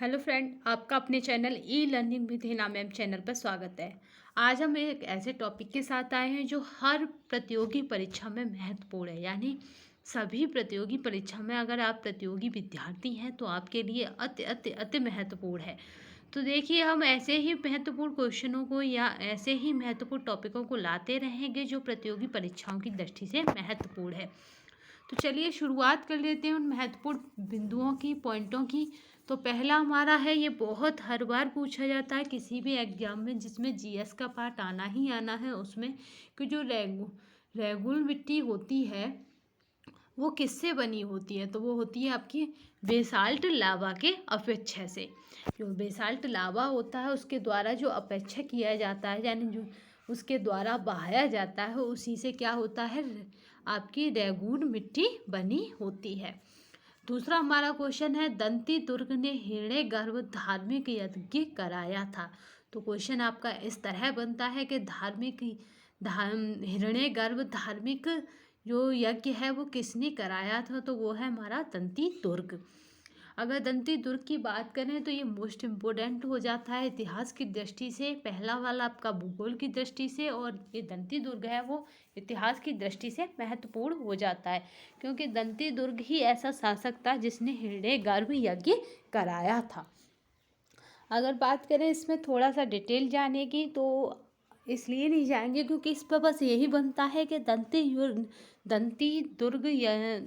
Hello friend, आपका अपने channel e learning with Hina ma'am channel पर स्वागत है। आज हम एक ऐसे टॉपिक के साथ आए हैं जो हर प्रतियोगी परीक्षा में महत्वपूर्ण है। यानी सभी प्रतियोगी परीक्षा में अगर आप प्रतियोगी विद्यार्थी हैं तो आपके लिए अति अति अति महत्वपूर्ण है। तो देखिए, हम ऐसे ही महत्वपूर्ण क्वेश्चनों को या ऐसे ही महत्वपूर्ण टॉपिकों को लाते रहेंगे जो प्रतियोगी परीक्षाओं की दृष्टि से महत्वपूर्ण है। तो चलिए शुरुआत कर लेते हैं उन महत्वपूर्ण बिंदुओं की, पॉइंटों की। तो पहला हमारा है, ये बहुत हर बार पूछा जाता है किसी भी एग्जाम में जिसमें जीएस का पार्ट आना ही आना है उसमें, कि जो रेगुल मिट्टी होती है वो किससे बनी होती है। तो वो होती है आपकी बेसाल्ट लावा के अपेक्षा से। जो बेसाल्ट लावा होता है उसके द्वारा जो अपेक्षा किया जाता है, यानी जो उसके द्वारा बहाया जाता है, उसी से क्या होता है, आपकी रेगून मिट्टी बनी होती है। दूसरा हमारा क्वेश्चन है, दंती दुर्ग ने हिरण्य गर्भ धार्मिक यज्ञ कराया था। तो क्वेश्चन आपका इस तरह बनता है कि हिरण्य गर्भ धार्मिक जो यज्ञ है वो किसने कराया था। तो वो है हमारा दंती दुर्ग। अगर दंती दुर्ग की बात करें तो ये मोस्ट इम्पोर्टेंट हो जाता है इतिहास की दृष्टि से। पहला वाला आपका भूगोल की दृष्टि से, और ये दंती दुर्ग है वो इतिहास की दृष्टि से महत्वपूर्ण हो जाता है, क्योंकि दंती दुर्ग ही ऐसा शासक था जिसने हिरण्य गर्भ यज्ञ कराया था। अगर बात करें इसमें थोड़ा सा डिटेल जाने की, तो इसलिए नहीं जाएंगे क्योंकि इस पर बस यही बनता है कि दंती दुर्ग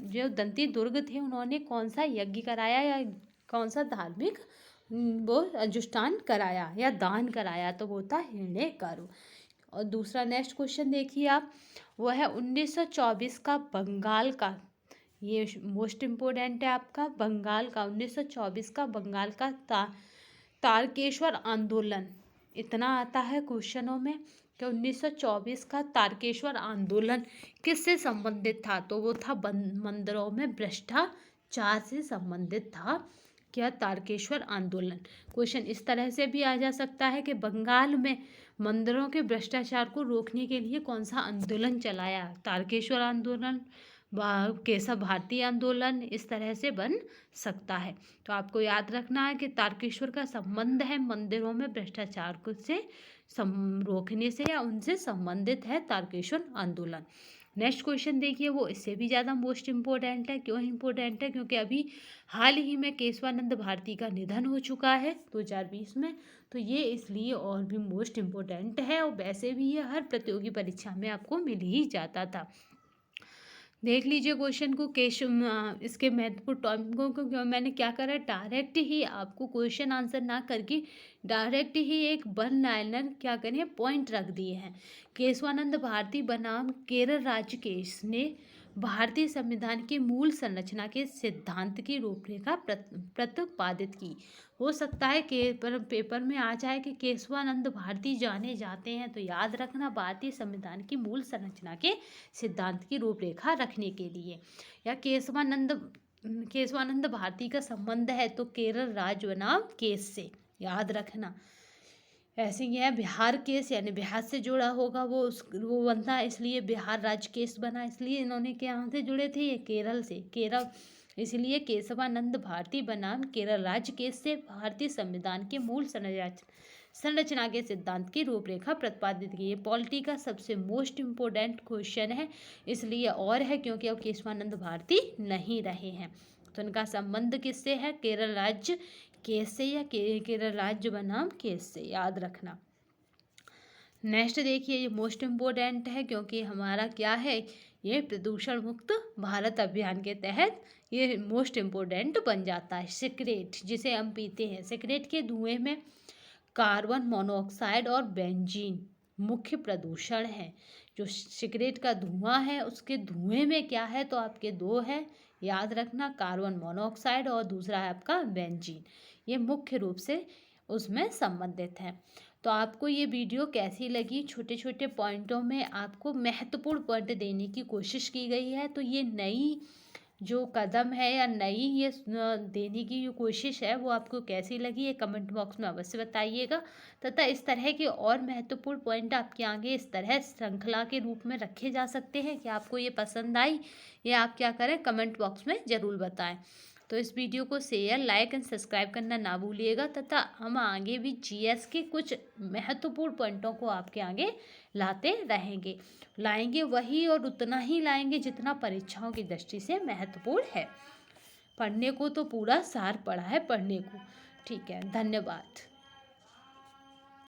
जो दंती दुर्ग थे उन्होंने कौन सा यज्ञ कराया या कौन सा धार्मिक वो अनुष्ठान कराया या दान कराया। तो वो था हिरण्य गर्भ। और दूसरा नेक्स्ट क्वेश्चन देखिए आप, वो है 1924 का बंगाल का, ये मोस्ट इम्पोर्टेंट है आपका, बंगाल का 1924 का बंगाल का तारकेश्वर आंदोलन। इतना आता है क्वेश्चनों में कि 1924 का तारकेश्वर आंदोलन किससे संबंधित था। तो वो था मंदिरों में भ्रष्टाचार से संबंधित था। क्या तारकेश्वर आंदोलन। क्वेश्चन इस तरह से भी आ जा सकता है कि बंगाल में मंदिरों के भ्रष्टाचार को रोकने के लिए कौन सा आंदोलन चलाया, तारकेश्वर आंदोलन, केशव भारती आंदोलन, इस तरह से बन सकता है। तो आपको याद रखना है कि तारकेश्वर का संबंध है मंदिरों में भ्रष्टाचार को से रोकने से, या उनसे संबंधित है तारकेश्वर आंदोलन। नेक्स्ट क्वेश्चन देखिए, वो इससे भी ज़्यादा मोस्ट इम्पोर्टेंट है। क्यों इम्पोर्टेंट है? क्योंकि अभी हाल ही में केशवानंद भारती का निधन हो चुका है 2020 में। तो ये इसलिए और भी मोस्ट इम्पोर्टेंट है, और वैसे भी ये हर प्रतियोगी परीक्षा में आपको मिल ही जाता था। देख लीजिए क्वेश्चन को, इसके महत्वपूर्ण टॉपिकों को मैंने क्या करा, डायरेक्ट ही आपको क्वेश्चन आंसर ना करके डायरेक्ट ही एक वन लाइनर क्या करें पॉइंट रख दिए हैं। केशवानंद भारती बनाम केरल राज्य केस ने भारतीय संविधान की मूल संरचना के सिद्धांत की रूपरेखा प्रतिपादित की। हो सकता है कि पेपर में आ जाए कि केशवानंद भारती जाने जाते हैं, तो याद रखना भारतीय संविधान की मूल संरचना के सिद्धांत की रूपरेखा रखने के लिए। या केशवानंद भारती का संबंध है तो केरल राज्य बनाम केस से, याद रखना। ऐसे ही है बिहार केस, यानी बिहार से जुड़ा होगा वो बनता है, इसलिए बिहार राज्य केस बना। इसलिए इन्होंने क्या से जुड़े थे, ये केरल से, केरल, इसलिए केशवानंद भारती बनाम केरल राज्य केस से भारतीय संविधान के मूल संरचना के सिद्धांत की रूपरेखा प्रतिपादित की। ये पॉलिटी का सबसे मोस्ट इम्पोर्टेंट क्वेश्चन है, इसलिए और है क्योंकि अब केशवानंद भारती नहीं रहे हैं। तो इनका संबंध किससे है, केरल राज्य केस से, या केरल राज्य बनाम केस से, याद रखना। नेक्स्ट देखिए, ये मोस्ट इम्पोर्टेंट है क्योंकि हमारा क्या है, ये प्रदूषण मुक्त भारत अभियान के तहत ये मोस्ट इम्पोर्टेंट बन जाता है। सिगरेट जिसे हम पीते हैं, सिगरेट के धुएं में कार्बन मोनोऑक्साइड और बेंजीन मुख्य प्रदूषण है। जो सिगरेट का धुआं है उसके धुएं में क्या है, तो आपके दो है, याद रखना, कार्बन मोनोऑक्साइड और दूसरा है आपका बेंजीन। ये मुख्य रूप से उसमें संबंधित है। तो आपको ये वीडियो कैसी लगी, छोटे छोटे पॉइंटों में आपको महत्वपूर्ण पॉइंट देने की कोशिश की गई है। तो ये नई जो कदम है या नई ये देने की जो कोशिश है वो आपको कैसी लगी, ये कमेंट बॉक्स में अवश्य बताइएगा। तथा इस तरह के और महत्वपूर्ण पॉइंट आपके आगे इस तरह श्रृंखला के रूप में रखे जा सकते हैं कि आपको ये पसंद आई, ये आप क्या करें कमेंट बॉक्स में ज़रूर बताएं। तो तो इस वीडियो को शेयर, लाइक एंड सब्सक्राइब करना ना भूलिएगा, तथा हम आगे भी जीएस के कुछ महत्वपूर्ण पॉइंटों को आपके आगे लाते रहेंगे। लाएंगे वही और उतना ही लाएंगे जितना परीक्षाओं की दृष्टि से महत्वपूर्ण है। पढ़ने को तो पूरा सार पड़ा है पढ़ने को। ठीक है, धन्यवाद।